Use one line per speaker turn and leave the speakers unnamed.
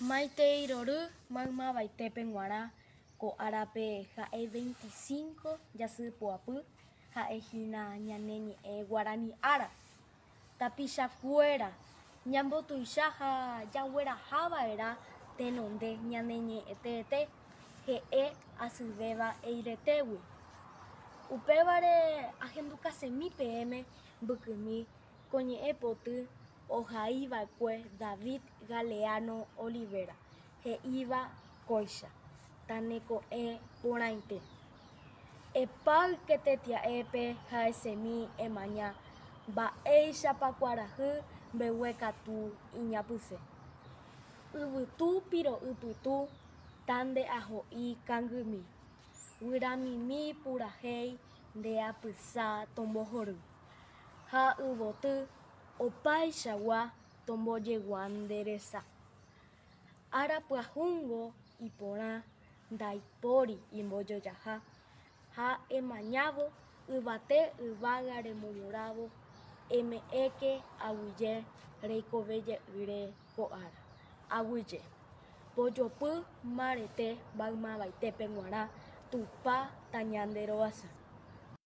Maiteirory mayma vaítépe g̃uarã ko'árape ha'e 25 jasypoapy ha'ehína ñane ñe'ẽ Guarani Ára. Tapichakuéra ñambotuicha ha jaguerahava'erã tenonde ñane ñe'ẽtéete he'e asyvéva eiretégui. Upévare ahendukasemí peẽme mbykymi ko ñe'ẽ poty ohaiva'ekue David Galeano Olivera he'íva kóicha taneko'ẽ porãite. Epáyke tetia'épe ha'esémi emaña mba'éichapa kuarahy mbeguekatu iñapysẽ. Yvytu piro'ypytũ tande aho'i kangými. Guyramimi purahéi ndeapysa tombohory. Ha yvoty opaichagua tombojegua nderesa. Arapyahúngo iporã ndaipóri imbojojaha ha emañávo yvate yvága remomorãvo eme'ẽke aguyje reikovejeýre ko ára. Aguyje mbojopy mbarete mayma vaitépe g̃uarã tupa tañande roguasã.